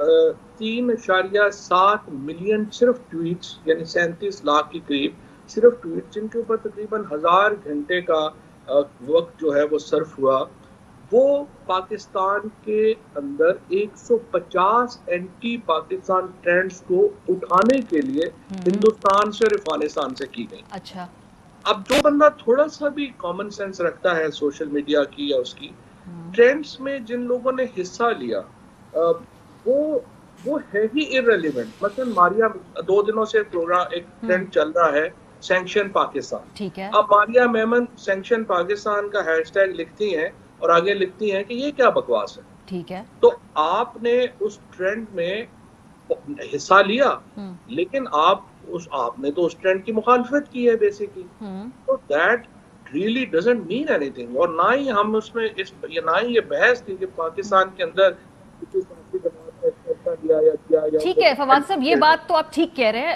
3.7 million صرف tweets, یعنی 37 لاکھ کے قریب صرف ٹویٹ، جن کے اوپر تقریباً 1000 گھنٹے کا وقت جو ہے وہ صرف ہوا، وہ پاکستان کے اندر 150 اینٹی پاکستان ٹرینڈز کو اٹھانے کے لیے ہندوستان سے اور افغانستان سے کی گئی. اچھا، اب جو بندہ تھوڑا سا بھی کامن سینس رکھتا ہے سوشل میڈیا کی یا اس کی، ٹرینڈز میں جن لوگوں نے حصہ لیا وہ ہے ہی irrelevant. مثلا ماریا 2 دنوں سے پروگرام ایک ٹرینڈ چل رہا ہے سینکشن پاکستان. ٹھیک ہے. اب ماریا میمن سینکشن پاکستان کا ہیش ٹیگ لکھتی ہیں اور آگے لکھتی ہیں کہ یہ کیا بکواس ہے. ٹھیک ہے. تو آپ نے اس ٹرینڈ میں حصہ لیا، لیکن آپ نے تو اس ٹرینڈ کی مخالفت کی ہے بیسیکلی. تو that really doesn't mean any thing. اور نہ ہی ہم اس میں نہ ہی یہ بحث تھی کہ پاکستان کے اندر ٹھیک ہے فواد صاحب، یہ بات تو آپ ٹھیک کہہ رہے ہیں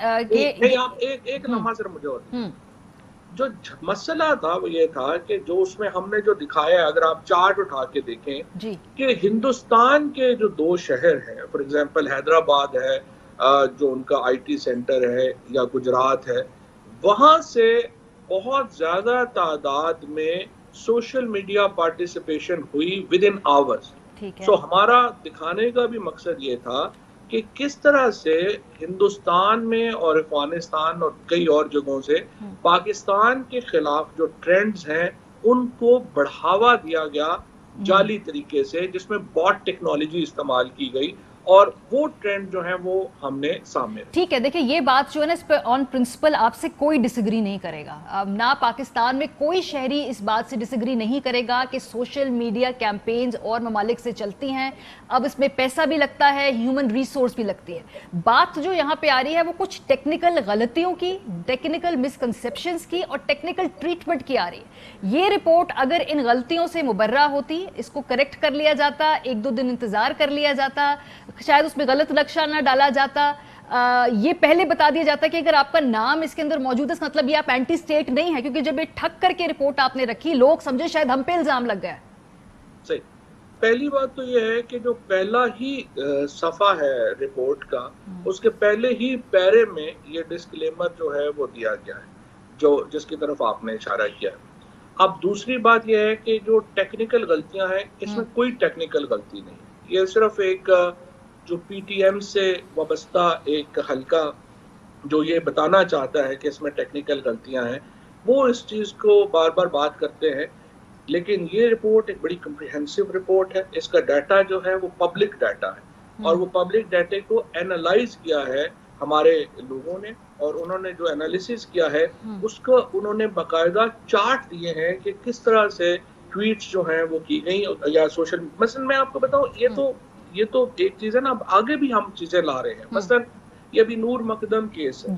کہ آپ ایک لمحہ سر مجھے اور جو مسئلہ تھا وہ یہ تھا کہ جو اس میں ہم نے جو دکھایا ہے، اگر آپ چارٹ اٹھا کے دیکھیں کہ ہندوستان کے جو 2 شہر ہیں، فار ایگزامپل حیدرآباد ہے جو ان کا آئی ٹی سینٹر ہے، یا گجرات ہے، وہاں سے بہت زیادہ تعداد میں سوشل میڈیا پارٹیسپیشن ہوئی ود ان آورز. سو ہمارا دکھانے کا بھی مقصد یہ تھا کہ کس طرح سے ہندوستان میں اور افغانستان اور کئی اور جگہوں سے پاکستان کے خلاف جو ٹرینڈز ہیں ان کو بڑھاوا دیا گیا جعلی طریقے سے، جس میں باٹ ٹیکنالوجی استعمال کی گئی، اور وہ ٹرینڈ جو ہیں وہ ہم نے سامنے. ٹھیک ہے. دیکھیں یہ بات جو ہے نا، اس پہ آن پرنسپل آپ سے کوئی ڈس ایگری نہیں کرے گا. اب نہ پاکستان میں کوئی شہری اس بات سے ڈس ایگری نہیں کرے گا کہ سوشل میڈیا کیمپینز اور ممالک سے چلتی ہیں. اب اس میں پیسہ بھی لگتا ہے، ہیومن ریسورس بھی لگتی ہے. بات جو یہاں پہ آ رہی ہے وہ کچھ ٹیکنیکل غلطیوں کی، ٹیکنیکل مسکنسیپشنز کی اور ٹیکنیکل ٹریٹمنٹ کی آ رہی ہے. یہ رپورٹ اگر ان غلطیوں سے مبرہ ہوتی، اس کو کریکٹ کر لیا جاتا، 1-2 دن انتظار کر لیا جاتا، شاید اس میں غلط نقشہ نہ ڈالا جاتا، یہ پہلے بتا دیا جاتا کہ اگر آپ کا نام اس کے اندر موجود ہے، اس مطلب یہ آپ اینٹی سٹیٹ نہیں ہے. کیونکہ جب یہ ٹھک کر کے رپورٹ آپ نے رکھی، لوگ سمجھے شاید ہم پہ الزام لگ گیا. صحیح. پہلی بات تو یہ ہے کہ جو پہلا ہی صفحہ ہے رپورٹ کا، اس کے پہلے ہی پیرے میں یہ ڈسکلیمر جو ہے وہ دیا گیا ہے، جس کی طرف آپ نے اشارہ کیا ہے. اب دوسری بات یہ ہے کہ جو ٹیکنیکل غلطیاں ہیں، اس میں کوئی ٹیکنیکل غلطی نہیں. یہ صرف ایک جو پی ٹی ایم سے وابستہ ایک حلقہ جو یہ بتانا چاہتا ہے کہ اس میں ٹیکنیکل غلطیاں ہیں، وہ اس چیز کو بار بار بات کرتے ہیں. لیکن یہ رپورٹ ایک بڑی کمپریہنسو رپورٹ ہے. اس کا ڈیٹا جو ہے وہ پبلک ڈیٹا ہے، اور وہ پبلک ڈیٹا کو اینالائز کیا ہے ہمارے لوگوں نے، اور انہوں نے جو انالیسس کیا ہے اس کو انہوں نے باقاعدہ چارٹ دیے ہیں کہ کس طرح سے ٹویٹس جو ہیں وہ کی گئی یا سوشل. مثلا میں آپ کو بتاؤں، یہ تو ایک چیز ہے نا، اب آگے بھی ہم چیزیں لا رہے ہیں. مثلا یہ ابھی نور مقدم کیس ہے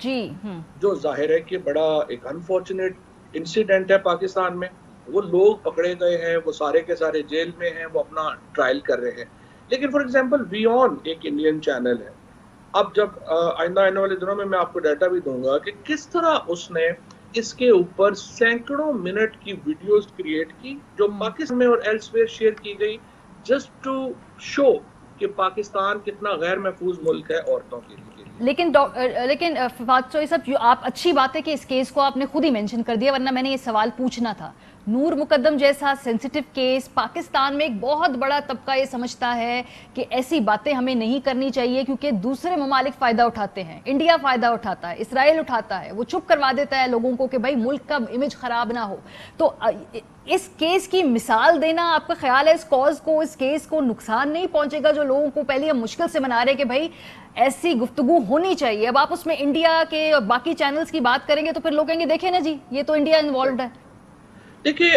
جو ظاہر ہے کہ بڑا ایک انفارچونیٹ انسیڈنٹ ہے پاکستان میں. وہ لوگ پکڑے گئے ہیں، وہ سارے کے سارے جیل میں ہیں، وہ اپنا ٹرائل کر رہے ہیں. لیکن فار ایگزامپل وی آن ایک انڈین چینل ہے. اب جب آئندہ آنے والے دنوں میں آپ کو ڈیٹا بھی دوں گا کہ کس طرح اس نے اس کے اوپر سینکڑوں منٹ کی ویڈیوز کریٹ کی جو پاکستان میں اور ایلس ویئر شیئر کی گئی، جسٹ ٹو شو کہ پاکستان کتنا غیر محفوظ ملک ہے عورتوں کے لیے. لیکن فواد چوہدری صاحب، جو آپ اچھی بات ہے کہ اس کیس کو آپ نے خود ہی مینشن کر دیا، ورنہ میں نے یہ سوال پوچھنا تھا. نور مقدم جیسا سینسیٹیو کیس، پاکستان میں ایک بہت بڑا طبقہ یہ سمجھتا ہے کہ ایسی باتیں ہمیں نہیں کرنی چاہیے کیونکہ دوسرے ممالک فائدہ اٹھاتے ہیں. انڈیا فائدہ اٹھاتا ہے، اسرائیل اٹھاتا ہے، وہ چپ کروا دیتا ہے لوگوں کو کہ بھائی ملک کا امیج خراب نہ ہو. تو اس کیس کی مثال دینا، آپ کا خیال ہے اس کاز کو، اس کیس کو نقصان نہیں پہنچے گا جو لوگوں کو پہلے ہم مشکل سے منا رہے کہ بھائی ایسی گفتگو ہونی چاہیے؟ اب آپ اس میں انڈیا کے اور باقی چینلز کی بات کریں گے تو پھر لوگ کہیں گے دیکھیں نا جی، یہ تو انڈیا انوالوڈ ہے. دیکھیے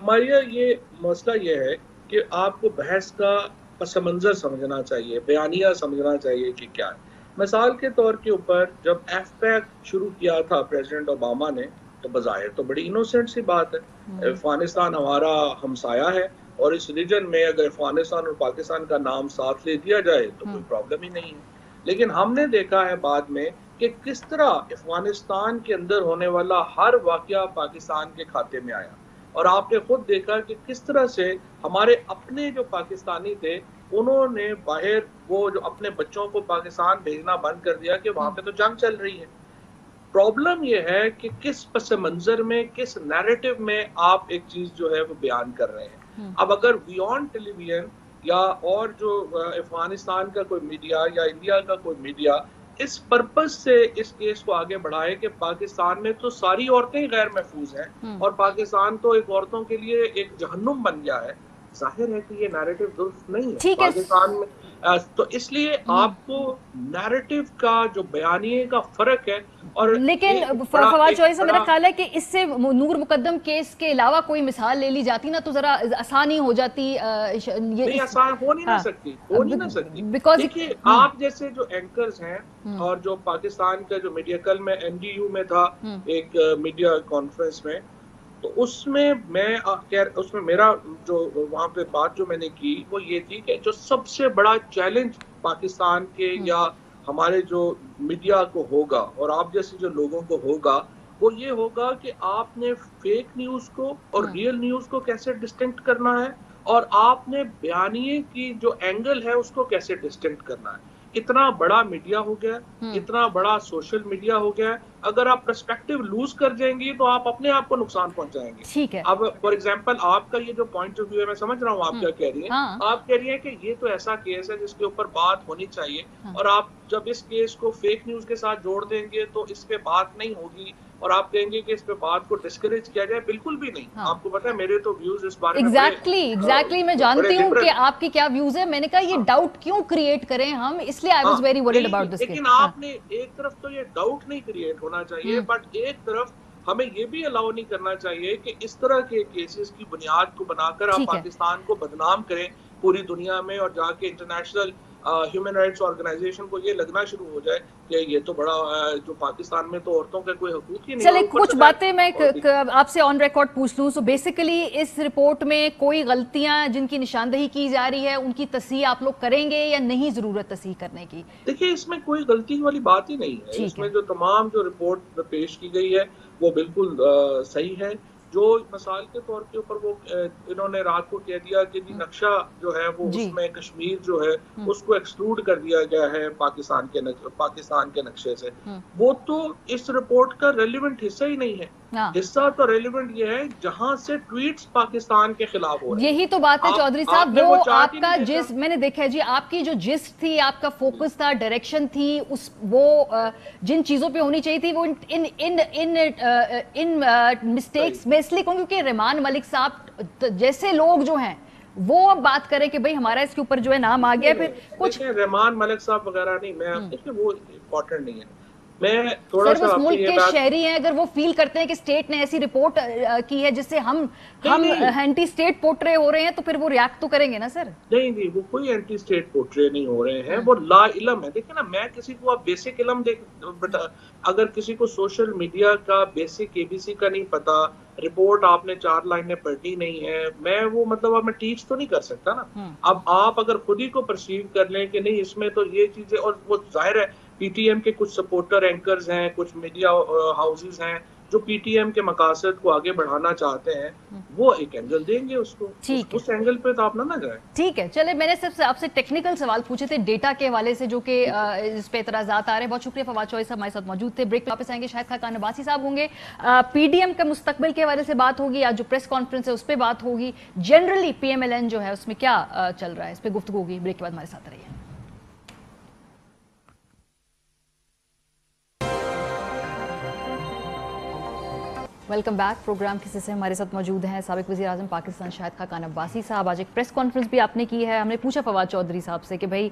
ماریا، یہ مسئلہ یہ ہے کہ آپ کو بحث کا پس منظر سمجھنا چاہیے، بیانیہ سمجھنا چاہیے کہ کیا ہے. مثال کے طور کے اوپر جب ایف پیک شروع کیا تھا پریزیڈنٹ اوباما نے، تو بظاہر تو بڑی انوسنٹ سی بات ہے. افغانستان ہمارا ہمسایہ ہے، اور اس ریجن میں اگر افغانستان اور پاکستان کا نام ساتھ لے دیا جائے تو کوئی پرابلم ہی نہیں ہے. لیکن ہم نے دیکھا ہے بعد میں کہ کس طرح افغانستان کے اندر ہونے والا ہر واقعہ پاکستان کے کھاتے میں آیا، اور آپ نے خود دیکھا کہ کس طرح سے ہمارے اپنے جو پاکستانی تھے انہوں نے باہر وہ جو اپنے بچوں کو پاکستان بھیجنا بند کر دیا کہ وہاں پہ تو جنگ چل رہی ہے. پرابلم یہ ہے کہ کس پس منظر میں, کس نیریٹو میں آپ ایک چیز جو ہے وہ بیان کر رہے ہیں. اب اگر ویون ٹیلی ویژن یا اور جو افغانستان کا کوئی میڈیا یا انڈیا کا کوئی میڈیا اس پرپس سے اس کیس کو آگے بڑھائے کہ پاکستان میں تو ساری عورتیں غیر محفوظ ہیں اور پاکستان تو ایک عورتوں کے لیے ایک جہنم بن گیا ہے, ظاہر ہے کہ یہ نیریٹو درست نہیں ہے پاکستان میں. تو اس لیے آپ کو نیریٹو کا جو بیانیے کا فرق ہے. اور لیکن فواد چوہدری صاحب میرا خیال ہے کہ اس سے نور مقدم کیس کے علاوہ کوئی مثال لے لی جاتی نا تو ذرا آسانی ہو جاتی. نہیں, آسان ہو نہیں نہ سکتی. دیکھیے آپ جیسے جو اینکرز ہیں اور جو پاکستان کا جو میڈیا, کل میں NDU میں تھا ایک میڈیا کانفرنس میں, تو اس میں میرا جو وہاں پہ بات جو میں نے کی وہ یہ تھی کہ جو سب سے بڑا چیلنج پاکستان کے یا ہمارے جو میڈیا کو ہوگا اور آپ جیسے جو لوگوں کو ہوگا وہ یہ ہوگا کہ آپ نے فیک نیوز کو اور ریئل نیوز کو کیسے ڈسٹنکٹ کرنا ہے اور آپ نے بیانیے کی جو اینگل ہے اس کو کیسے ڈسٹنکٹ کرنا ہے. اتنا بڑا میڈیا ہو گیا, اتنا بڑا سوشل میڈیا ہو گیا, اگر آپ پرسپیکٹو لوز کر جائیں گی تو آپ اپنے آپ کو نقصان پہنچائیں گے. ٹھیک ہے. اب فار ایگزامپل آپ کا یہ جو پوائنٹ آف ویو ہے میں سمجھ رہا ہوں آپ کیا کہہ رہی ہیں. آپ کہہ رہی ہیں کہ یہ تو ایسا کیس ہے جس کے اوپر بات ہونی چاہیے اور آپ جب اس کیس کو فیک نیوز کے ساتھ جوڑ دیں گے تو اس پہ بات نہیں ہوگی اور آپ کہیں گے کہ اس پہ بات کو ڈسکریج کیا جائے. بالکل بھی نہیں. آپ کو پتا ہے میرے تو ویوز اس بارے میں ایگزیکٹلی میں جانتی ہوں کہ آپ کی کیا ویوز ہے. میں نے کہا یہ ڈاؤٹ کیوں کریٹ کریں ہم, اس لیے I was very word about this. لیکن آپ نے ایک طرف تو یہ ڈاؤٹ نہیں کریٹ ہونا چاہیے, بٹ ایک طرف ہمیں یہ بھی الاؤ نہیں کرنا چاہیے کہ اس طرح کے کیسز کی بنیاد کو بنا کر آپ پاکستان کو بدنام کریں پوری دنیا میں اور جا کے انٹرنیشنل ہیومن رائٹس آرگنائزیشن کو یہ لگنا شروع ہو جائے کہ یہ تو بڑا جو پاکستان میں تو عورتوں کے کوئی حقوق ہی نہیں. چلے کچھ باتیں میں آپ سے آن ریکارڈ پوچھ لوں. سو بیسیکلی اس رپورٹ میں کوئی غلطیاں جن کی نشاندہی کی جا رہی ہے ان کی تصحیح آپ لوگ کریں گے یا نہیں ضرورت تصحیح کرنے کی؟ دیکھیے اس میں کوئی غلطی والی بات ہی نہیں ہے. اس میں جو تمام جو رپورٹ پیش کی گئی ہے وہ بالکل صحیح ہے. جو مثال کے طور کے اوپر وہ انہوں نے رات کو کہہ دیا کہ نقشہ جو ہے وہ اس میں کشمیر جو ہے اس کو ایکسکلوڈ کر دیا گیا ہے پاکستان کے نقشے سے, وہ تو اس رپورٹ کا ریلیونٹ حصہ ہی نہیں ہے. حصہ تو ریلیونٹ یہ ہے جہاں سے ٹویٹس پاکستان کے خلاف ہو رہے ہیں. یہی تو بات ہے چودھری صاحب, وہ آپ کا جس میں نے دیکھا جی آپ کی جو جسٹ تھی, آپ کا فوکس تھا, ڈائریکشن تھی, وہ جن چیزوں پہ ہونی چاہیے تھی وہ ان مسٹیکس میں اس لیے کہوں کیونکہ رحمان ملک صاحب جیسے لوگ جو ہیں وہ اب بات کریں کہ بھئی ہمارا اس کے اوپر جو ہے نام آ گیا. پھر کچھ رحمان ملک صاحب وغیرہ نہیں, میں دیکھیں وہ امپورٹنٹ نہیں ہے. میں تھوڑا سا ملک کے شہری ہیں, اگر وہ فیل کرتے ہیں کہ اسٹیٹ نے ایسی رپورٹ کی ہے جس سے ہم اینٹی اسٹیٹ پورٹرے ہو رہے ہیں تو پھر وہ ریاکٹ تو کریں گے نا سر. نہیں وہ کوئی اینٹی اسٹیٹ پورٹرے نہیں ہو رہے ہیں, وہ لا علم ہے. دیکھیں نا, میں کسی کو آپ بیسک علم اگر کسی کو سوشل میڈیا کا بیسک ABC کا نہیں پتا, رپورٹ آپ نے 4 لائنیں پڑھنی نہیں ہے, میں وہ مطلب آپ میں ٹیچ تو نہیں کر سکتا نا. اب آپ اگر خود ہی کو پرسیو کر لیں کہ نہیں اس میں تو یہ چیزیں, اور وہ ظاہر ہے PTM کے کچھ سپورٹر اینکرز ہیں, کچھ میڈیا ہاؤسز ہیں جو PTM کے مقاصد کو آگے بڑھانا چاہتے ہیں, وہ ایک اینگل دیں گے اس کو, اس اینگل پہ تو آپ نہ جائیں. ٹھیک ہے, چلے میں نے صرف آپ سے ٹیکنیکل سوال پوچھے تھے ڈیٹا کے حوالے سے جو کہ اس پہ اعتراضات آ رہے ہیں. بہت شکریہ فواد چوہدری صاحب ہمارے ساتھ موجود تھے. بریک پہ واپس آئیں گے, شاہد خاقان عباسی صاحب ہوں گے. PDM کے مستقبل کے حوالے سے بات ہوگی, آج جو پریس کانفرنس ہے اس پہ بات ہوگی, جنرلی PMLN جو ہے اس میں کیا چل رہا ہے اس پہ گفتگو ہوگی. بریک کے بعد ہمارے ساتھ رہیے. Welcome back. پروگرام کسی سے ہمارے ساتھ موجود ہیں سابق وزیر اعظم پاکستان شاہد خاقان عباسی صاحب. آج ایک پریس کانفرنس بھی آپ نے کی ہے. ہم نے پوچھا فواد چوہدری صاحب سے کہ بھائی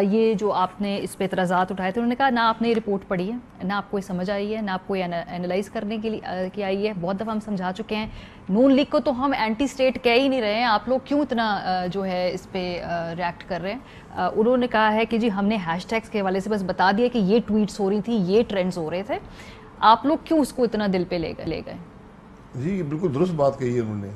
یہ جو آپ نے اس پہ اعتراضات اٹھائے تھے, انہوں نے کہا نہ آپ نے یہ رپورٹ پڑھی ہے, نہ آپ کو یہ سمجھ آئی ہے, نہ آپ کو یہ اینالائز کرنے کے لیے آئی ہے. بہت دفعہ ہم سمجھا چکے ہیں, نون لیگ کو تو ہم اینٹی اسٹیٹ کہہ ہی نہیں رہے ہیں, آپ لوگ کیوں اتنا جو ہے اس پہ ریئیکٹ کر رہے ہیں. انہوں نے کہا ہے کہ جی ہم نے ہیش ٹیگس کے حوالے سے بس بتا دیا کہ یہ ٹویٹس ہو رہی تھی, یہ ٹرینڈز ہو رہے تھے, آپ لوگ کیوں اس کو اتنا دل پہ لے گئے؟ جی بالکل درست بات کہی ہے انہوں نے.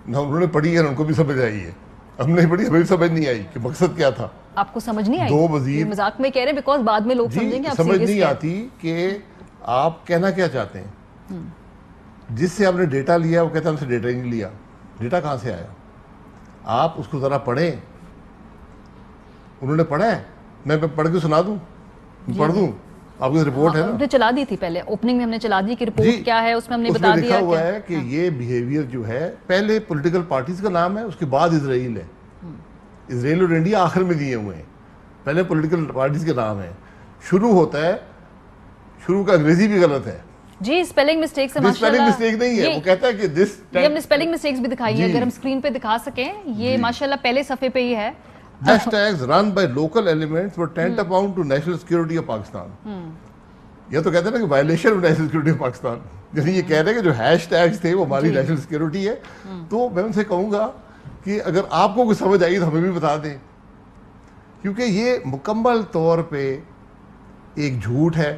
نہ انہوں نے پڑھی ہے, ان کو بھی سمجھ آئی ہے. ہم نے پڑھی, ہمیں بھی سمجھ نہیں آئی کہ مقصد کیا تھا. آپ کو سمجھ نہیں آئی؟ 2 وزیر مذاق میں کہہ رہے ہیں بیکاز بعد میں لوگ سمجھیں گے آپ سمجھ نہیں آتی کہ آپ کہنا کیا چاہتے ہیں. جس سے آپ نے ڈیٹا لیا وہ کہتا ہے ہم سے ڈیٹا ہی نہیں لیا. ڈیٹا کہاں سے آیا؟ آپ اس کو ذرا پڑھیں انہوں نے پڑھا ہے؟ میں پڑھ کے سنا دوں، پڑھ دوں آپ کو؟ رپورٹ ہے نا، ہم نے چلا دی تھی پہلے اوپننگ میں، ہم نے چلا دی کہ رپورٹ کیا ہے، اس میں ہم نے بتا دیا لکھا ہوا ہے کہ یہ بیہیویئر جو ہے پہلے پولیٹیکل پارٹیز کا نام ہے، اس کے بعد اسرائیل ہے، اسرائیل اور انڈیا آخر میں دیے ہوئے ہیں، پہلے پولیٹیکل پارٹیز کے نام ہے، شروع ہوتا ہے، شروع کا انگریزی بھی غلط ہے جی، اسپیلنگ مسٹیک سے اسپیلنگ مسٹیک نہیں ہے، وہ کہتا ہے کہ دس، یہ ہم نے اسپیلنگ مسٹیکس بھی دکھائی ہیں، اگر ہم اسکرین پہ دکھا سکیں، یہ ماشاءاللہ پہلے صفحے پہ ہی ہے. hashtags run by local elements were tantamount to national security of Pakistan. یہ تو کہتے ہیں نا کہ violation of national security of Pakistan, یعنی یہ کہہ رہے ہیں کہ جو ہیش ٹیگز تھے وہ ہماری نیشنل سیکورٹی ہے. تو میں ان سے کہوں گا کہ اگر آپ کو کوئی سمجھ آئی تو ہمیں بھی بتا دیں، کیونکہ یہ مکمل طور پہ ایک جھوٹ ہے،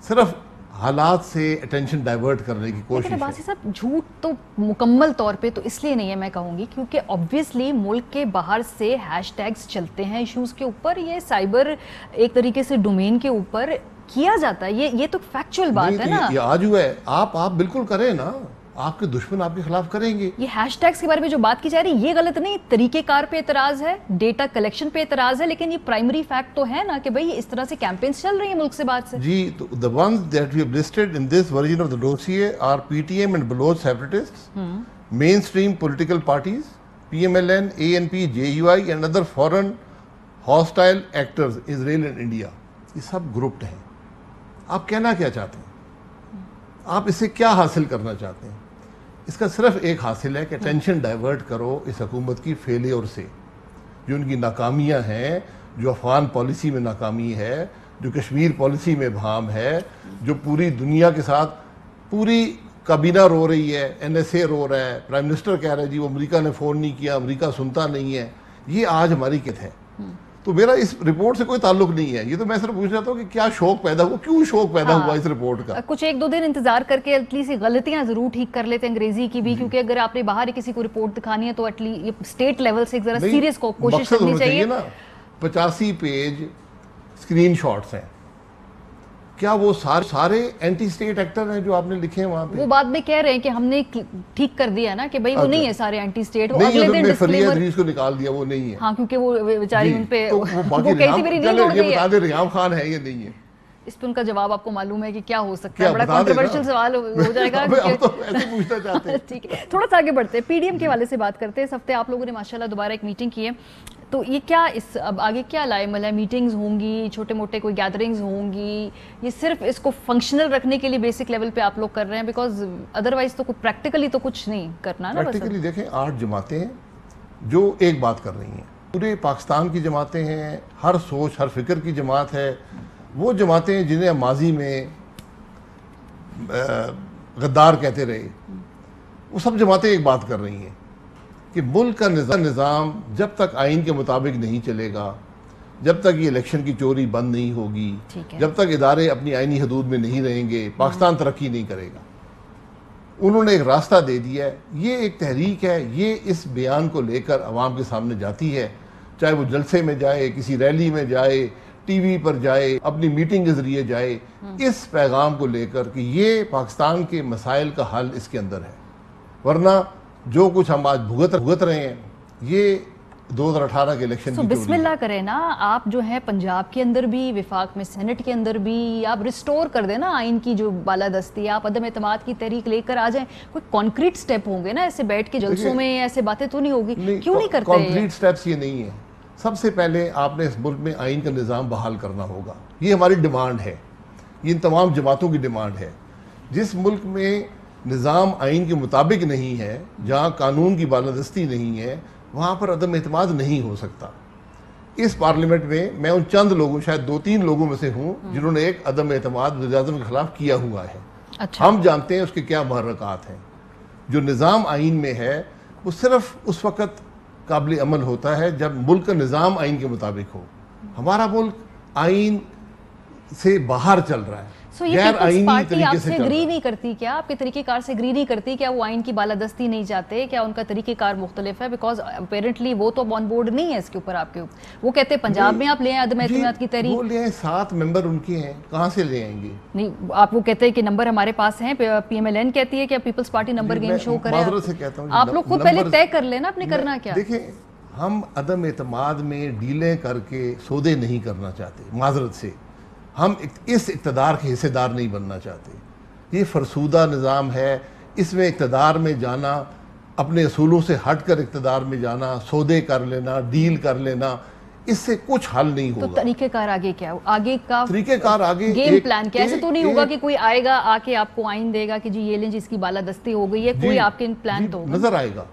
صرف حالات سے اٹینشن ڈائیورٹ کرنے کی کوشش ہے. عباسی صاحب، جھوٹ تو مکمل طور پہ تو اس لیے نہیں ہے میں کہوں گی کیونکہ آبویسلی ملک کے باہر سے ہیش ٹیگز چلتے ہیں ایشوز کے اوپر، یہ سائبر ایک طریقے سے ڈومین کے اوپر کیا جاتا ہے، یہ تو فیکچوئل بات ہے نا. یہ آج ہوا ہے، آپ بالکل کریں نا، آپ کے دشمن آپ کے خلاف کریں گے. یہ ہیش ٹیگز کے بارے میں جو بات کی جا رہی ہے یہ غلط نہیں، طریقہ کار پہ اعتراض ہے، ڈیٹا کلیکشن پہ اعتراض ہے، لیکن یہ پرائمری فیکٹ تو ہے نا کہ بھئی اس طرح سے کیمپینز چل رہی ہیں ملک سے باہر سے. جی، تو the ones that we have listed in this version of the dossier are PTM and Baloch separatists, mainstream political parties, PMLN, ANP, JUI and other foreign hostile actors, Israel and India. یہ سب grouped ہیں. آپ کہنا کیا چاہتے ہیں؟ آپ اس سے کیا حاصل کرنا چاہتے ہیں؟ اس کا صرف ایک حاصل ہے کہ ٹینشن ڈائیورٹ کرو اس حکومت کی فیلیور سے، جو ان کی ناکامیاں ہیں، جو افغان پالیسی میں ناکامی ہے، جو کشمیر پالیسی میں ابہام ہے، جو پوری دنیا کے ساتھ پوری کابینہ رو رہی ہے، NSA رو رہا ہے، پرائم منسٹر کہہ رہا ہے جی وہ امریکہ نے فون نہیں کیا، امریکہ سنتا نہیں ہے. یہ آج ہماری کت ہے. تو میرا اس رپورٹ سے کوئی تعلق نہیں ہے، یہ تو میں صرف پوچھ رہا تھا کہ کیا شوق پیدا ہوا، کیوں شوق پیدا ہوا اس رپورٹ کا. کچھ ایک دو دن انتظار کر کے ایٹ لیسٹ غلطیاں ضرور ٹھیک کر لیتے انگریزی کی بھی، کیونکہ اگر آپ نے باہر کسی کو رپورٹ دکھانی ہے تو ایٹ لیسٹ اسٹیٹ لیول سے ایک ذرا سیریس کوشش کرنی چاہیے نا. 85 پیج اسکرین شاٹس ہیں، کیا وہ سارے اینٹی اسٹیٹ ایکٹر ہیں جو آپ نے لکھے ہیں وہاں پہ؟ وہ بعد میں کہہ رہے ہیں کہ ہم نے ٹھیک کر دیا نا کہ بھئی وہ نہیں ہے سارے اینٹی اسٹیٹ. وہ اگلے دن ڈسکلیمر کو نکال دیا، وہ نہیں ہے. ہاں، کیونکہ وہ بیچاری ان پہ وہ کہتی میری نیند اڑ گئی ہے. ریحام خان ہے، یہ نہیں ہے. اس پہ ان کا جواب آپ کو معلوم ہے کہ کیا ہو سکتا ہے؟ بڑا کنٹروورشل سوال ہو جائے گا. ٹھیک ہے، تھوڑا سا آگے بڑھتے ہیں، پی ڈی ایم کے حوالے سے بات کرتے ہیں. اس ہفتے آپ لوگوں نے ماشاءاللہ دوبارہ ایک میٹنگ کی ہے، تو یہ کیا اب آگے کیا لائے عمل ہے؟ میٹنگز ہوں گی، چھوٹے موٹے کوئی گیدرنگز ہوں گی، یہ صرف اس کو فنکشنل رکھنے کے لیے بیسک لیول پہ آپ لوگ کر رہے ہیں؟ بیکاز ادروائز تو پریکٹیکلی تو کچھ نہیں کرنا نا. پریکٹیکلی دیکھیں 8 جماعتیں ہیں جو ایک بات کر رہی ہیں، پورے پاکستان کی جماعتیں ہیں، ہر سوچ ہر فکر کی جماعت ہے. وہ جماعتیں جنہیں ماضی میں غدار کہتے رہے، وہ سب جماعتیں ایک بات کر رہی ہیں کہ ملک کا نظام جب تک آئین کے مطابق نہیں چلے گا، جب تک یہ الیکشن کی چوری بند نہیں ہوگی، جب تک ادارے اپنی آئینی حدود میں نہیں رہیں گے، پاکستان ترقی نہیں کرے گا. انہوں نے ایک راستہ دے دیا ہے. یہ ایک تحریک ہے، یہ اس بیان کو لے کر عوام کے سامنے جاتی ہے، چاہے وہ جلسے میں جائے، کسی ریلی میں جائے، ٹی وی پر جائے، اپنی میٹنگ کے ذریعے جائے، اس پیغام کو لے کر کہ یہ پاکستان کے مسائل کا حل اس کے اندر ہے. ورنہ جو کچھ ہم آج بھگت رہے ہیں یہ 2018 کے الیکشن کی بسم اللہ کریں نا. آپ جو ہے پنجاب کے اندر بھی، وفاق میں سینٹ کے اندر بھی آپ ریسٹور کر دیں نا آئین کی جو بالادستی، آپ عدم اعتماد کی تحریک لے کر آ جائیں. کوئی کانکریٹ سٹیپ ہوں گے نا، ایسے بیٹھ کے جلسوں میں ایسے باتیں تو نہیں ہوگی. کیوں نہیں کرتے؟ کانکریٹ سٹیپس یہ نہیں ہیں. سب سے پہلے آپ نے اس ملک میں آئین کا نظام بحال کرنا ہوگا. یہ ہماری ڈیمانڈ ہے، یہ ان تمام جماعتوں کی ڈیمانڈ ہے. جس ملک میں نظام آئین کے مطابق نہیں ہے، جہاں قانون کی بالادستی نہیں ہے، وہاں پر عدم اعتماد نہیں ہو سکتا. اس پارلیمنٹ میں ان چند لوگوں، شاید 2-3 لوگوں میں سے ہوں جنہوں نے ایک عدم اعتماد وزیر اعظم کے خلاف کیا ہوا ہے. ہم جانتے ہیں اس کے کیا محرکات ہیں. جو نظام آئین میں ہے وہ صرف اس وقت قابل عمل ہوتا ہے جب ملک کا نظام آئین کے مطابق ہو. ہمارا ملک آئین سے باہر چل رہا ہے، غیر آئینی پارٹی آپ سے اگری نہیں کرتی کیا؟ آپ کے طریقہ کار سے اگری نہیں کرتی کیا؟ وہ آئین کی بالادستی نہیں چاہتے کیا؟ ان کا طریقہ کار مختلف ہے؟ بیکاز اپیرنٹلی وہ تو آن بورڈ نہیں ہے اس کے اوپر آپ کے اوپر. وہ کہتے ہیں پنجاب میں آپ لے آئیں عدم اعتماد کی تحریک. وہ لے آئیں، 7 ممبر ان کے ہیں، کہاں سے لے آئیں گے؟ نہیں، آپ وہ کہتے ہیں کہ نمبر ہمارے پاس ہیں. PMLN کہتی ہے کہ پیپلز پارٹی نمبر گیم شو کرے. معذرت سے کہتا ہوں آپ لوگ خود پہلے طے کر لینا آپ نے کرنا کیا. دیکھیں ہم عدم اعتماد میں ڈیلیں کر کے سودے نہیں کرنا چاہتے، معذرت سے ہم اس اقتدار کے حصے دار نہیں بننا چاہتے. یہ فرسودہ نظام ہے، اس میں اقتدار میں جانا، اپنے اصولوں سے ہٹ کر اقتدار میں جانا، سودے کر لینا، ڈیل کر لینا، اس سے کچھ حل نہیں تو ہوگا. طریقہ کار آگے کیا آگے کا طریقہ کار آگے گیم پلان کیا؟ ایسے تو نہیں ہوگا کہ کوئی آئے گا آ کے آپ کو آئین دے گا کہ جی یہ لیں جی اس کی بالادستی ہو گئی ہے، کوئی آپ کے پلان تو ہوگا. نظر آئے گا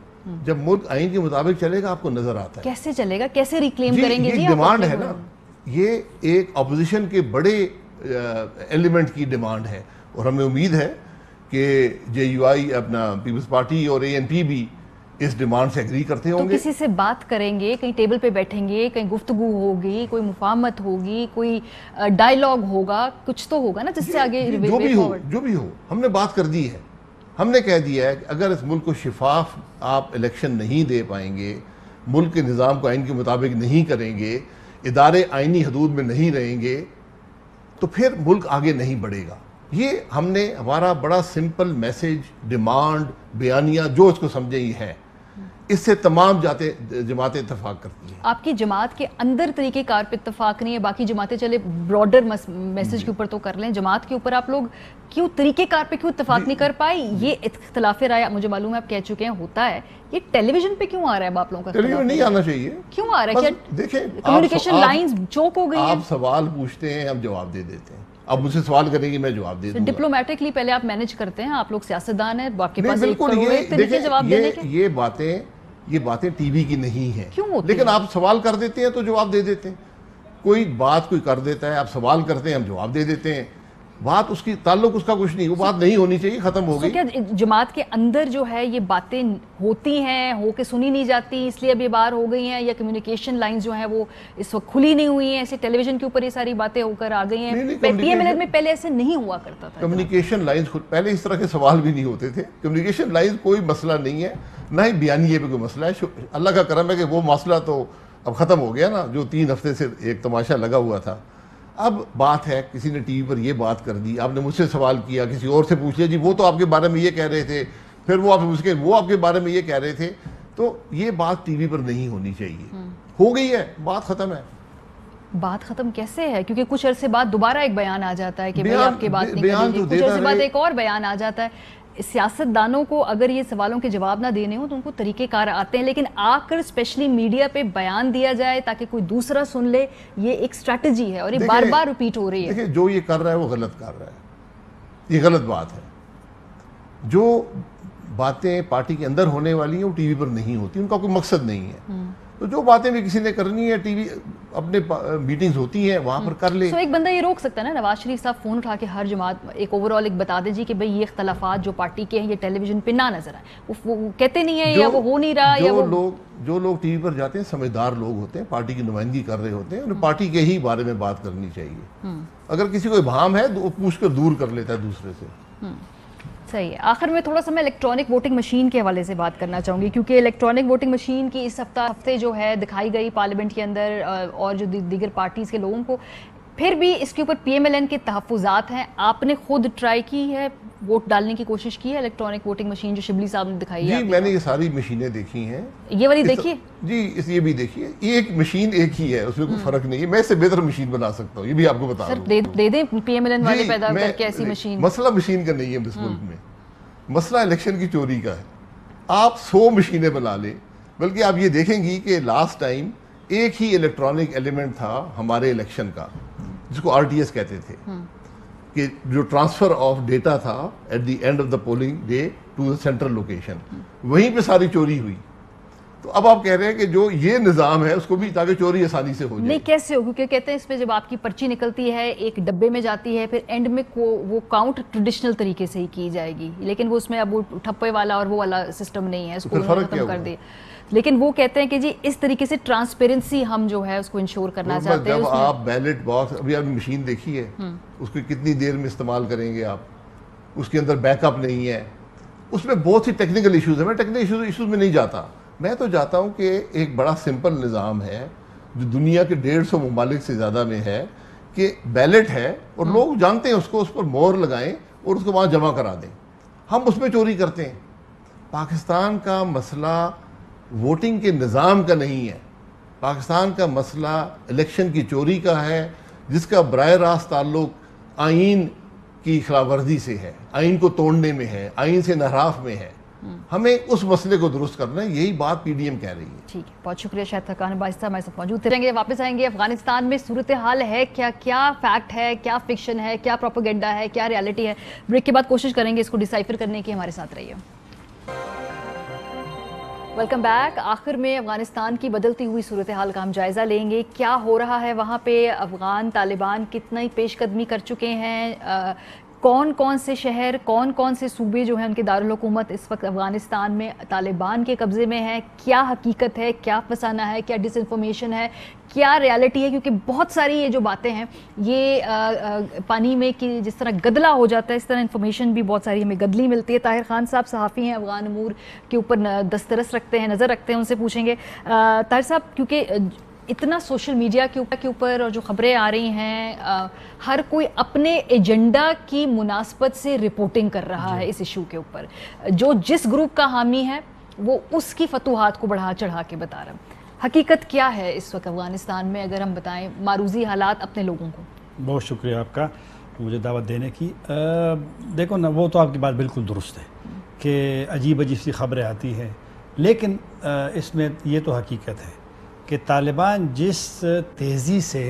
جب ملک آئین کے مطابق چلے گا، آپ کو نظر آتا ہے. کیسے چلے گا، کیسے ریکلیم کریں گے؟ یہ ڈیمانڈ ہے نا، یہ ایک اپوزیشن کے بڑے ایلیمنٹ کی ڈیمانڈ ہے، اور ہمیں امید ہے کہ جے یو آئی اپنا پیپلز پارٹی اور اے این پی بھی اس ڈیمانڈ سے ایگری کرتے ہوں تو گے. کسی سے بات کریں گے، کہیں ٹیبل پہ بیٹھیں گے، کہیں گفتگو ہوگی، کوئی مفاہمت ہوگی، کوئی ڈائیلاگ ہوگا، کچھ تو ہوگا نا جس سے آگے جو بھی ہو. ہم نے بات کر دی ہے، ہم نے کہہ دیا ہے کہ اگر اس ملک کو شفاف آپ الیکشن نہیں دے پائیں گے، ملک کے نظام کو آئین کے مطابق نہیں کریں گے، ادارے آئینی حدود میں نہیں رہیں گے، تو پھر ملک آگے نہیں بڑھے گا. یہ ہم نے ہمارا بڑا سمپل میسج، ڈیمانڈ، بیانیہ جو اس کو سمجھے ہی ہے. اس سے تمام جماعتیں اتفاق کرتی ہیں. آپ کی جماعت کے اندر طریقہ کار پہ اتفاق نہیں ہے، باقی جماعتیں چلے براڈر میسج کے اوپر تو کر لیں، جماعت کے اوپر آپ لوگ کیوں طریقہ کار پہ کیوں اتفاق نہیں کر پائی؟ یہ اختلاف رائے مجھے معلوم ہے آپ کہہ چکے ہیں ہوتا ہے، یہ ٹیلی ویژن پہ کیوں آ رہا ہے آپ لوگوں کا؟ ٹیلی ویژن نہیں آنا چاہیے. کیوں آ رہا ہے؟ دیکھیں کمیونیکیشن لائنز چوک ہو گئی ہیں. آپ سوال پوچھتے ہیں، ہم جواب دے دیتے ہیں. آپ مجھ سے سوال کریں گے، میں جواب دے دوں گا. ڈپلومیٹکلی پہلے آپ مینج کرتے ہیں، آپ لوگ سیاستدان ہیں، آپ کے پاس یہ باتیں ٹی وی کی نہیں ہیں، لیکن آپ سوال کر دیتے ہیں تو جواب دے دیتے ہیں. کوئی بات کوئی کر دیتا ہے، آپ سوال کرتے ہیں، ہم جواب دے دیتے ہیں. بات اس کی تعلق اس کا کچھ نہیں، وہ بات نہیں ہونی چاہیے، ختم ہو گئی. کیا جماعت کے اندر جو ہے یہ باتیں ہوتی ہیں، ہو کے سنی نہیں جاتی اس لیے اب یہ بار ہو گئی ہیں، یا کمیونیکیشن لائنز جو ہیں وہ اس وقت کھلی نہیں ہوئی ہیں، ایسے ٹیلی ویژن کے اوپر یہ ساری باتیں ہو کر آ گئی ہیں؟ پی ایم ایل این میں پہلے ایسے نہیں ہوا کرتا تھا. کمیونیکیشن لائنز پہلے اس طرح کے سوال بھی نہیں ہوتے تھے. کمیونیکیشن لائنز کوئی مسئلہ نہیں ہے، نہ ہی بیانیے پہ کوئی مسئلہ ہے. اللہ کا کرم ہے کہ وہ مسئلہ تو اب ختم ہو گیا نا، جو 3 ہفتے سے ایک تماشا لگا ہوا تھا. اب بات ہے، کسی نے ٹی وی پر یہ بات کر دی، آپ نے مجھ سے سوال کیا، کسی اور سے پوچھ لیا جی وہ تو آپ کے بارے میں یہ کہہ رہے تھے، پھر وہ آپ کے بارے میں یہ کہہ رہے تھے. تو یہ بات ٹی وی پر نہیں ہونی چاہیے. ہو گئی ہے، بات ختم ہے. بات ختم کیسے ہے؟ کیونکہ کچھ عرصے بعد دوبارہ ایک بیان آ جاتا ہے کہ بھئی آپ کی بات نہیں کر دیجیے، کچھ عرصے بعد ایک اور بیان آ جاتا ہے. سیاستدانوں کو اگر یہ سوالوں کے جواب نہ دینے ہوں تو ان کو طریقہ کار آتے ہیں، لیکن آ کر اسپیشلی میڈیا پہ بیان دیا جائے تاکہ کوئی دوسرا سن لے، یہ ایک اسٹریٹجی ہے اور یہ بار بار ریپیٹ ہو رہی ہے. دیکھیں جو یہ کر رہا ہے وہ غلط کر رہا ہے، یہ غلط بات ہے. جو باتیں پارٹی کے اندر ہونے والی ہیں وہ ٹی وی پر نہیں ہوتی، ان کا کوئی مقصد نہیں ہے. تو جو باتیں بھی کسی نے کرنی ہے، ٹی وی اپنے میٹنگز ہوتی ہیں وہاں پر کر لے. ایک بندہ یہ روک سکتا ہے نا، نواز شریف صاحب فون اٹھا کے ہر جماعت ایک اوورال ایک بتا دے جی کہ بھئی یہ اختلافات جو پارٹی کے ہیں یہ ٹیلی ویژن پہ نہ نظر آئے. وہ کہتے نہیں ہیں یا وہ ہو نہیں رہا، یا جو لوگ ٹی وی پر جاتے ہیں سمجھدار لوگ ہوتے ہیں، پارٹی کی نمائندگی کر رہے ہوتے ہیں، انہیں پارٹی کے ہی بارے میں بات کرنی چاہیے. اگر کسی کو ابہام ہے تو وہ پوچھ کر دور کر لیتا ہے دوسرے سے. صحیح ہے. آخر میں تھوڑا سا میں الیکٹرانک ووٹنگ مشین کے حوالے سے بات کرنا چاہوں گی، کیونکہ الیکٹرانک ووٹنگ مشین کی اس ہفتے جو ہے دکھائی گئی پارلیمنٹ کے اندر اور جو دیگر پارٹیز کے لوگوں کو، پھر بھی اس کے اوپر پی ایم ایل این کے تحفظات ہیں. آپ نے خود ٹرائی کی ہے، ووٹ ڈالنے کی کوشش کی ہے الیکٹرانک ووٹنگ مشین جو شبلی صاحب نے دکھائی ہے؟ جی میں نے یہ ساری مشینیں دیکھی ہیں. یہ والی دیکھیے جی، یہ بھی دیکھیے. ایک مشین ایک ہی ہے، اس میں کوئی فرق نہیں ہے. میں اس سے بہتر مشین بنا سکتا ہوں، یہ بھی آپ کو بتا دوں. دے دیں پی ایم ایل این والے پیدا کر کے ایسی مشین. مسئلہ مشین کا نہیں ہے اس ملک میں، مسئلہ الیکشن کی چوری کا ہے. آپ 100 مشینیں بنا لیں، بلکہ آپ یہ دیکھیں گی کہ لاسٹ ٹائم ایک ہی الیکٹرانک ایلیمنٹ تھا ہمارے الیکشن کا، جس کو RTS کہتے تھے، کہ جو ٹرانسفر آف ڈیٹا تھا at the end of the polling day to the central location, وہیں پہ ساری چوری ہوئی. تو اب آپ کہہ رہے ہیں کہ جو یہ نظام ہے اس کو بھی تاکہ چوری آسانی سے ہو جائے. نہیں کیسے ہو؟ کیونکہ کہتے ہیں اس میں جب آپ کی پرچی نکلتی ہے ایک ڈبے میں جاتی ہے، پھر اینڈ میں وہ کاؤنٹ ٹریڈیشنل طریقے سے ہی کی جائے گی، لیکن وہ اس میں اب وہ ٹھپے والا اور وہ والا سسٹم نہیں ہے، اس کو ختم کر دیا. لیکن وہ کہتے ہیں کہ جی اس طریقے سے ٹرانسپیرنسی ہم جو ہے اس کو انشور کرنا چاہتے ہیں. جب آپ بیلٹ باکس، ابھی آپ نے مشین دیکھی ہے، اس کو کتنی دیر میں استعمال کریں گے آپ، اس کے اندر بیک اپ نہیں ہے، اس میں بہت سی ٹیکنیکل ایشوز ہیں. میں ٹیکنیکل ایشوز میں نہیں جاتا، میں تو جاتا ہوں کہ ایک بڑا سمپل نظام ہے جو دنیا کے 150 ممالک سے زیادہ میں ہے، کہ بیلٹ ہے اور لوگ جانتے ہیں اس کو، اس پر مہر لگائیں اور اس کو وہاں جمع کرا دیں. ہم اس میں چوری کرتے ہیں. پاکستان کا مسئلہ ووٹنگ کے نظام کا نہیں ہے. پاکستان کا مسئلہ الیکشن کی چوری کا ہے, جس کا براہ راست تعلق آئین کی خلاف ورزی سے ہے, آئین کو توڑنے میں ہے, آئین سے انحراف میں ہے. ہمیں اس مسئلے کو درست کرنا ہے, یہی بات پی ڈی ایم کہہ رہی ہے. ٹھیک ہے, بہت شکریہ شاہد خاقان باعث ہمارے ساتھ موجود رہیں گے. واپس آئیں گے. افغانستان میں صورتحال ہے کیا, کیا فیکٹ ہے, کیا فکشن ہے, کیا پروپیگنڈا ہے, کیا ریالٹی ہے؟ بریک کے بعد کوشش کریں گے اس کو ڈیسائفر کرنے کی. ہمارے ساتھ رہیے. Welcome back. آخر میں افغانستان کی بدلتی ہوئی صورتحال کا ہم جائزہ لیں گے. کیا ہو رہا ہے وہاں پہ؟ افغان طالبان کتنی پیش قدمی کر چکے ہیں؟ کون کون سے شہر, کون کون سے صوبے جو ہیں ان کے دارالحکومت اس وقت افغانستان میں طالبان کے قبضے میں ہے؟ کیا حقیقت ہے, کیا افسانہ ہے, کیا ڈس انفارمیشن ہے, کیا ریالٹی ہے؟ کیونکہ بہت ساری یہ جو باتیں ہیں یہ پانی میں کہ جس طرح گدلا ہو جاتا ہے اس طرح انفارمیشن بھی بہت ساری ہمیں گدلی ملتی ہے. طاہر خان صاحب صحافی ہیں, افغان امور کے اوپر دسترس رکھتے ہیں, نظر رکھتے ہیں, ان سے پوچھیں گے. طاہر صاحب, کیونکہ اتنا سوشل میڈیا کے اوپر اور جو خبریں آ رہی ہیں, ہر کوئی اپنے ایجنڈا کی مناسبت سے رپورٹنگ کر رہا ہے اس ایشو کے اوپر. جو جس گروپ کا حامی ہے وہ اس کی فتوحات کو بڑھا چڑھا کے بتا رہا ہے. حقیقت کیا ہے اس وقت افغانستان میں, اگر ہم بتائیں معروضی حالات اپنے لوگوں کو؟ بہت شکریہ آپ کا مجھے دعوت دینے کی. دیکھو نا, وہ تو آپ کی بات بالکل درست ہے کہ عجیب عجیب سی خبریں آتی ہیں, لیکن اس میں یہ تو حقیقت ہے کہ طالبان جس تیزی سے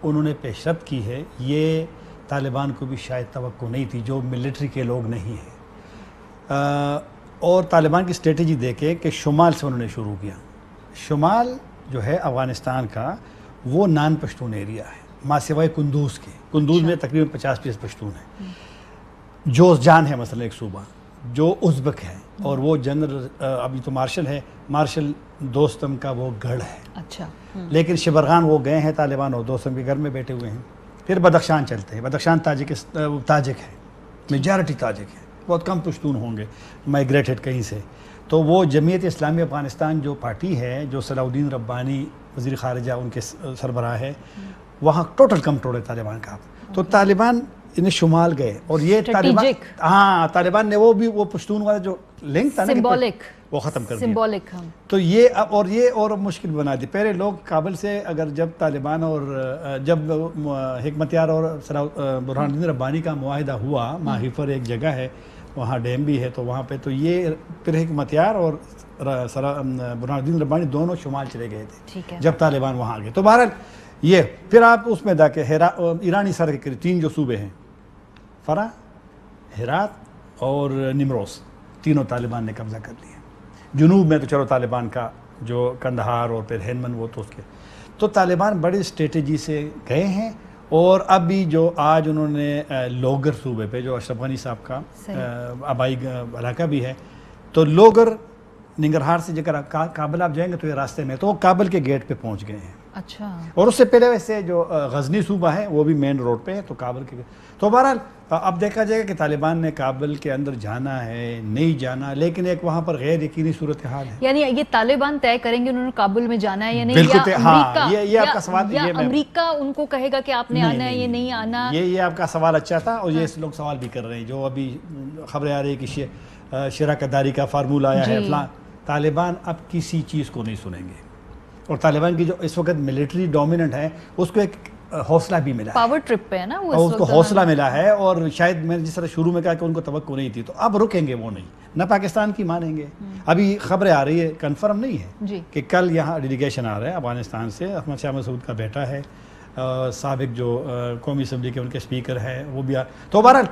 انہوں نے پیش رفت کی ہے, یہ طالبان کو بھی شاید توقع نہیں تھی, جو ملٹری کے لوگ نہیں ہیں. اور طالبان کی اسٹریٹجی دیکھیں کہ شمال سے انہوں نے شروع کیا. شمال جو ہے افغانستان کا وہ نان پشتون ایریا ہے, ماں سوائے کندوز کے. کندوز میں تقریباً 50% پشتون ہیں. جوز جان ہے مثلا ایک صوبہ جو ازبک ہے, اور وہ جنرل ابھی تو مارشل ہے, مارشل دوستم کا وہ گڑھ ہے. اچھا, لیکن شبرغان وہ گئے ہیں طالبان, اور دوستم کے گھر میں بیٹھے ہوئے ہیں. پھر بدخشان چلتے ہیں. بدخشان تاجک ہے, میجارٹی تاجک ہے, بہت کم پشتون ہوں گے مائگریٹڈ کہیں سے. تو وہ جمعیت اسلامی افغانستان جو پارٹی ہے, جو صلاح الدین ربانی وزیر خارجہ ان کے سربراہ ہے, وہاں ٹوٹل کنٹرول ہے طالبان کا. تو طالبان انہیں شمال گئے, اور یہ طالبان نے وہ بھی وہ پشتون والا جو لنک تھا نا وہ ختم کر دیا. تو یہ اور مشکل بنا دی. پہلے لوگ کابل سے اگر جب طالبان اور جب حکمت یار اور برہان الدین ربانی کا معاہدہ ہوا, ماہیفر ایک جگہ ہے وہاں ڈیم بھی ہے, تو وہاں پہ تو یہ پھر حکمت یار اور برہان الدین ربانی دونوں شمال چلے گئے تھے جب طالبان وہاں آ گئے. تو بہرحال یہ پھر آپ اس میں کہ ایرانی سر کے قریب 3 جو صوبے ہیں, فرا, ہرات اور نیمروز, تینوں طالبان نے قبضہ کر لیے. جنوب میں تو چلو طالبان کا جو کندہار اور پھر ہیلمند وہ تو اس کے. تو طالبان بڑی اسٹریٹجی سے گئے ہیں. اور اب بھی جو آج انہوں نے لوگر صوبے پہ, جو اشرف غنی صاحب کا آبائی علاقہ بھی ہے, تو لوگر ننگرہار سے جگہ کابل آپ جائیں گے تو یہ راستے میں, تو وہ کابل کے گیٹ پہ پہنچ گئے ہیں. اچھا, اور اس سے پہلے ویسے جو غزنی صوبہ ہے وہ بھی مین روڈ پہ ہے, تو کابل کے. تو بہرحال اب دیکھا جائے گا کہ طالبان نے کابل کے اندر جانا ہے نہیں جانا, لیکن ایک وہاں پر غیر یقینی صورتحال ہے. یعنی یہ طالبان طے کریں گے انہوں نے کابل میں جانا ہے یا نہیں, یہ آپ کا سوال, یا امریکہ ان کو کہے گا کہ آپ نے آنا ہے یا نہیں آنا؟ یہ آپ کا سوال اچھا تھا, اور یہ لوگ سوال بھی کر رہے ہیں. جو ابھی خبریں آ رہی ہے کہ شراکت داری کا فارمولہ آیا ہے فلاں. طالبان اب کسی چیز کو نہیں سنیں گے, اور طالبان کی جو اس وقت ملٹری ڈومیننٹ ہے اس کو ایک حوصلہ بھی ملا ہے, پاور ٹرپ پہ ہے نا وہ, اس کو حوصلہ ملا ہے. اور شاید میں جس طرح شروع میں کہا کہ ان کو توقع نہیں تھی, تو اب رکیں گے وہ نہیں, نہ پاکستان کی مانیں گے. ابھی خبریں آ رہی ہے, کنفرم نہیں ہے کہ کل یہاں ڈیلیگیشن آ رہا ہے افغانستان سے. احمد شاہ مسعود کا بیٹا ہے, سابق جو قومی اسمبلی کے ان کے اسپیکر ہیں وہ بھی. تو بہرحال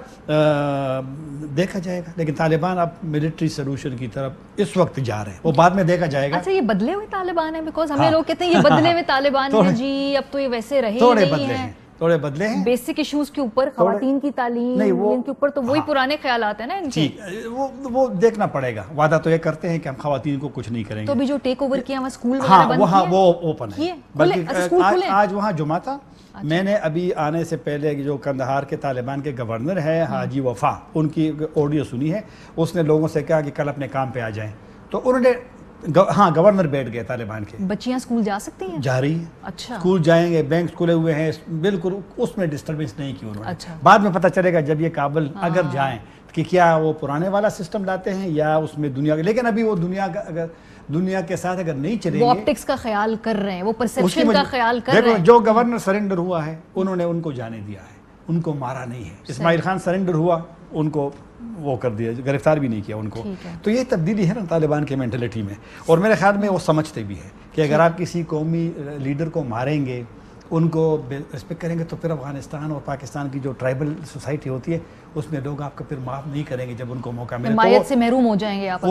دیکھا جائے گا, لیکن طالبان اب ملٹری سلوشن کی طرف اس وقت جا رہے ہیں, وہ بعد میں دیکھا جائے گا. اچھا, یہ بدلے ہوئے طالبان ہیں, بیکاز ہمیں لوگ کہتے ہیں یہ بدلے ہوئے طالبان ہیں جی, اب تو یہ ویسے رہے نہیں ہیں, تھوڑے بدلے ہیں. بیسک ایشوز کے اوپر, خواتین کی تعلیم ان کے اوپر, تو وہی پرانے خیالات ہیں نا ان کے. وہ دیکھنا پڑے گا. وعدہ تو یہ کرتے ہیں کہ ہم خواتین کو کچھ نہیں کریں گے. تو بھی جو ٹیک اوور کیا وہاں اسکول وغیرہ بند کیے, وہ اوپن ہے, بلکہ آج وہاں جمعہ تھا. میں نے ابھی آنے سے پہلے جو کندہار کے طالبان کے گورنر ہے حاجی وفا, ان کی آڈیو سنی ہے. اس نے لوگوں سے کہا کہ کل اپنے کام پہ آ جائیں, تو انہوں نے گورنر بیٹھ گئے طالبان کے. بچیاں اسکول جا سکتی ہیں؟ جا رہی ہیں. اچھا, اسکول جائیں گے, بینک کھلے ہوئے ہیں, بالکل اس میں ڈسٹربنس نہیں کی انہوں نے. بعد میں پتہ چلے گا جب یہ کابل اگر جائیں کہ کیا وہ پرانے والا سسٹم لاتے ہیں یا اس میں دنیا کا. لیکن ابھی وہ دنیا کا اگر دنیا کے ساتھ اگر نہیں چلیں وہ گے، آپٹکس کا خیال کر رہے ہیں، وہ اس کی پرسیپشن کا خیال کر رہے دیکھو ہیں. جو گورنر سرنڈر ہوا ہے انہوں نے ان کو جانے دیا ہے، ان کو مارا نہیں ہے. اسماعیل خان سرنڈر ہوا، ان کو وہ کر دیا، گرفتار بھی نہیں کیا ان کو. تو یہ تبدیلی ہے نا طالبان کے مینٹلٹی میں، اور میرے خیال میں وہ سمجھتے بھی ہے کہ اگر آپ کسی قومی لیڈر کو ماریں گے، ان کو رسپیکٹ کریں گے، تو پھر افغانستان اور پاکستان کی جو ٹرائبل سوسائٹی ہوتی ہے اس میں لوگ آپ کو پھر معاف نہیں کریں گے جب ان کو موقع ملے. حمایت سے محروم ہو جائیں گے آپ.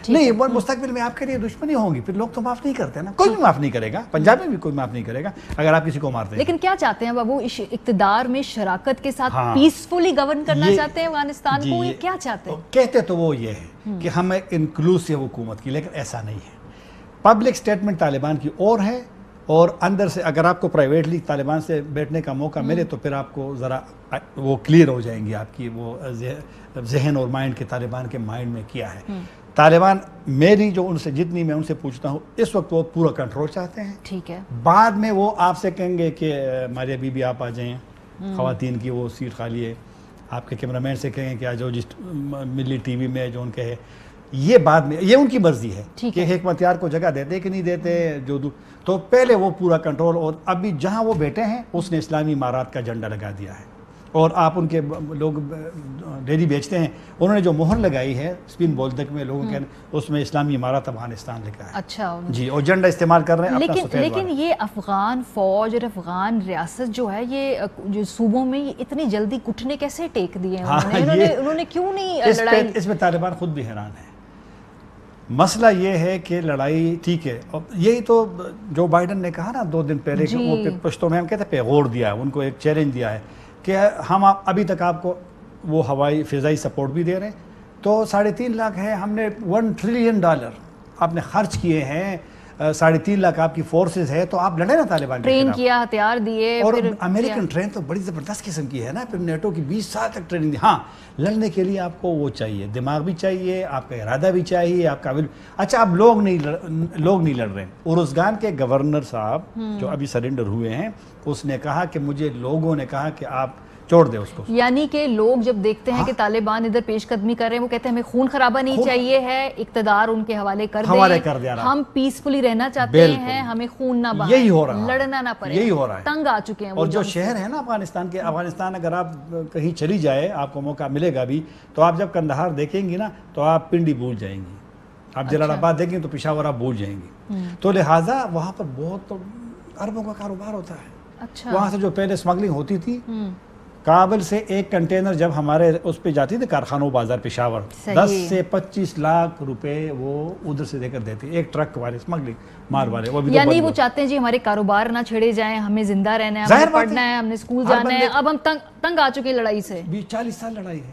نہیں، وہ مستقبل میں آپ کے لیے دشمنی ہوں گی، پھر لوگ تو معاف نہیں کرتے نا، کوئی بھی معاف نہیں کرے گا، پنجاب میں بھی کوئی معاف نہیں کرے گا اگر آپ کسی کو مارتے ہیں. لیکن کیا چاہتے ہیں بابو، اس اقتدار میں شراکت کے ساتھ پیسفلی گورن کرنا چاہتے ہیں افغانستان کو، یہ کیا چاہتے ہیں؟ کہتے تو وہ یہ ہے کہ ہمیں انکلوسیو حکومت کی، لیکن ایسا نہیں ہے. پبلک سٹیٹمنٹ طالبان کی اور ہے، اور اندر سے اگر آپ کو پرائیویٹلی طالبان سے بیٹھنے کا موقع ملے تو پھر آپ کو ذرا وہ کلیئر ہو جائیں گی آپ کی وہ ذہن اور مائنڈ کے طالبان کے مائنڈ میں کیا ہے. طالبان میری جو ان سے جتنی میں ان سے پوچھتا ہوں اس وقت وہ پورا کنٹرول چاہتے ہیں. ٹھیک ہے. بعد میں وہ آپ سے کہیں گے کہ ماریا بی بی آپ آ جائیں، خواتین کی وہ سیٹ خالی ہے. آپ کے کیمرہ مین سے کہیں گے کہ آ جاؤ جس ملی ٹی وی میں جو ان کے ہے. یہ بعد میں یہ ان کی مرضی ہے کہ حکمت یار کو جگہ دیتے کہ نہیں دیتے. جو تو پہلے وہ پورا کنٹرول، اور ابھی جہاں وہ بیٹھے ہیں اس نے اسلامی امارات کا جھنڈا لگا دیا ہے. اور آپ ان کے لوگ ڈیری بیچتے ہیں، انہوں نے جو مہر لگائی ہے اسپن بولدک میں لوگوں کے، اس میں اسلامی امارات افغانستان لکھا ہے. اچھا جی. اور جھنڈا استعمال کر رہے ہیں. لیکن یہ افغان فوج اور افغان ریاست جو ہے، یہ جو صوبوں میں یہ اتنی جلدی گھٹنے کیسے ٹیک دیے ہیں؟ انہوں نے کیوں نہیں لڑائی؟ اس میں طالبان خود بھی حیران ہے. مسئلہ یہ ہے کہ لڑائی ٹھیک ہے، یہی تو جو بائیڈن نے کہا نا 2 دن پہلے کہ وہ پشتوں میں ہم کہتے ہیں پیغور دیا ہے، ان کو ایک چیلنج دیا ہے کہ ہم ابھی تک آپ کو وہ ہوائی فضائی سپورٹ بھی دے رہے ہیں، تو 3.5 لاکھ ہے، ہم نے $1 ٹریلین آپ نے خرچ کیے ہیں، 3.5 لاکھ آپ کی فورسز ہے، تو آپ لڑے نا طالبان کے خلاف. ٹرین کیا، ہتھیار دیے، اور امریکن ٹرین تو بڑی زبردست قسم کی ہے نا، پھر نیٹو کی 20 سال تک ٹریننگ دی. ہاں لڑنے کے لیے آپ کو وہ چاہیے، دماغ بھی چاہیے، آپ کا ارادہ بھی چاہیے، آپ کا اچھا آپ لوگ نہیں لڑ رہے. ارزگان کے گورنر صاحب جو ابھی سرنڈر ہوئے ہیں، اس نے کہا کہ مجھے لوگوں نے کہا کہ آپ چھوڑ دے اس کو. یعنی کہ لوگ جب دیکھتے ہیں کہ طالبان ادھر پیش قدمی کر رہے ہیں، وہ کہتے ہیں ہمیں خون خرابہ نہیں چاہیے ہے، اقتدار ان کے حوالے کر دیں، ہم پیسفلی رہنا چاہتے ہیں، ہمیں خون نہ بہائیں، یہی ہو رہا ہے، لڑنا نہ پڑے، یہی ہو رہا ہے، تنگ آ چکے ہیں. اور جو شہر ہے نا افغانستان کے، افغانستان اگر آپ کہیں چلی جائے، آپ کو موقع ملے گا بھی، تو آپ جب کندہار دیکھیں گی نا تو آپ پنڈی بھول جائیں گی، آپ جلال آباد دیکھیں گے تو پشاور آپ بھول جائیں گی. تو لہٰذا وہاں پر بہت اربوں کا کاروبار ہوتا ہے. وہاں سے جو پہلے اسمگلنگ ہوتی تھی، کابل سے ایک کنٹینر جب ہمارے اس پہ جاتی تھی کارخانوں بازار پشاور، 10 سے 25 لاکھ روپے وہ ادھر سے دے کر دیتے ایک ٹرک والے اسمگلنگ مال والے. یعنی وہ چاہتے ہیں جی ہمارے کاروبار نہ چھیڑے جائیں، ہمیں زندہ رہنا ہے، ہمیں پڑھنا ہے، ہم نے اسکول جانا ہے. اب ہم تنگ آ چکے ہیں لڑائی سے. 40 سال لڑائی ہے،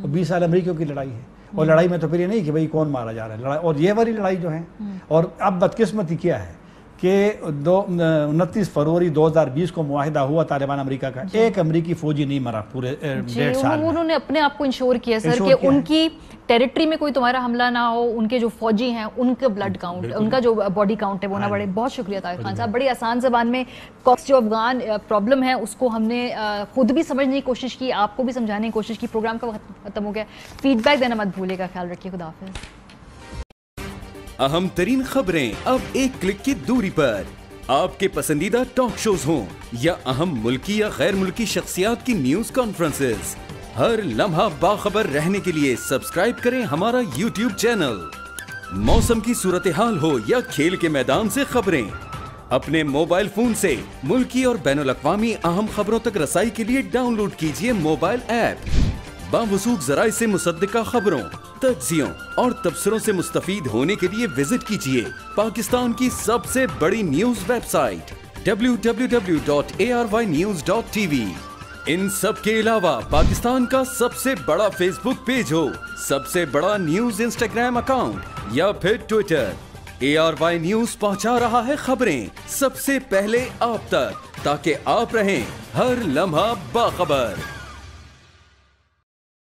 20 سال امریکیوں کی لڑائی ہے. اور لڑائی میں تو پھر یہ نہیں کہ بھئی کون مارا جا رہا ہے، لڑائی اور یہ والی لڑائی جو ہے. اور اب بدقسمتی کیا ہے کہ 29 فروری 2020 کو معاہدہ ہوا طالبان امریکہ کا، ایک امریکی فوجی نہیں مرا پورے 1.5 سال میں. انہوں نے اپنے آپ کو انشور کیا سر کہ ان کی ٹیریٹری میں کوئی تمہارا حملہ نہ ہو، ان کے جو فوجی ہیں ان کا بلڈ کاؤنٹ، ان کا جو باڈی کاؤنٹ ہے وہ نہ بڑھے. بہت شکریہ طاہر خان صاحب، بڑی آسان زبان میں جو افغان پرابلم ہے اس کو ہم نے خود بھی سمجھنے کی کوشش کی، آپ کو بھی سمجھانے کی کوشش کی. پروگرام کا وقت ختم ہو گیا، فیڈ بیک دینا مت بھولے گا. خیال رکھیے، خدا حافظ. اہم ترین خبریں اب ایک کلک کی دوری پر. آپ کے پسندیدہ ٹاک شوز ہوں یا اہم ملکی یا غیر ملکی شخصیات کی نیوز کانفرنسز، ہر لمحہ باخبر رہنے کے لیے سبسکرائب کریں ہمارا YouTube چینل. موسم کی صورتحال ہو یا کھیل کے میدان سے خبریں، اپنے موبائل فون سے ملکی اور بین الاقوامی اہم خبروں تک رسائی کے لیے ڈاؤن لوڈ کیجیے موبائل ایپ. باوثوق ذرائع سے مصدقہ خبروں، تجزیوں اور تبصروں سے مستفید ہونے کے لیے وزٹ کیجیے پاکستان کی سب سے بڑی نیوز ویب سائٹ www.arYnews.tv. ان سب کے علاوہ پاکستان کا سب سے بڑا فیس بک پیج ہو، سب سے بڑا نیوز انسٹاگرام اکاؤنٹ یا پھر ٹویٹر، ARY نیوز پہنچا رہا ہے خبریں سب سے پہلے آپ تک، تاکہ آپ رہیں ہر لمحہ باخبر.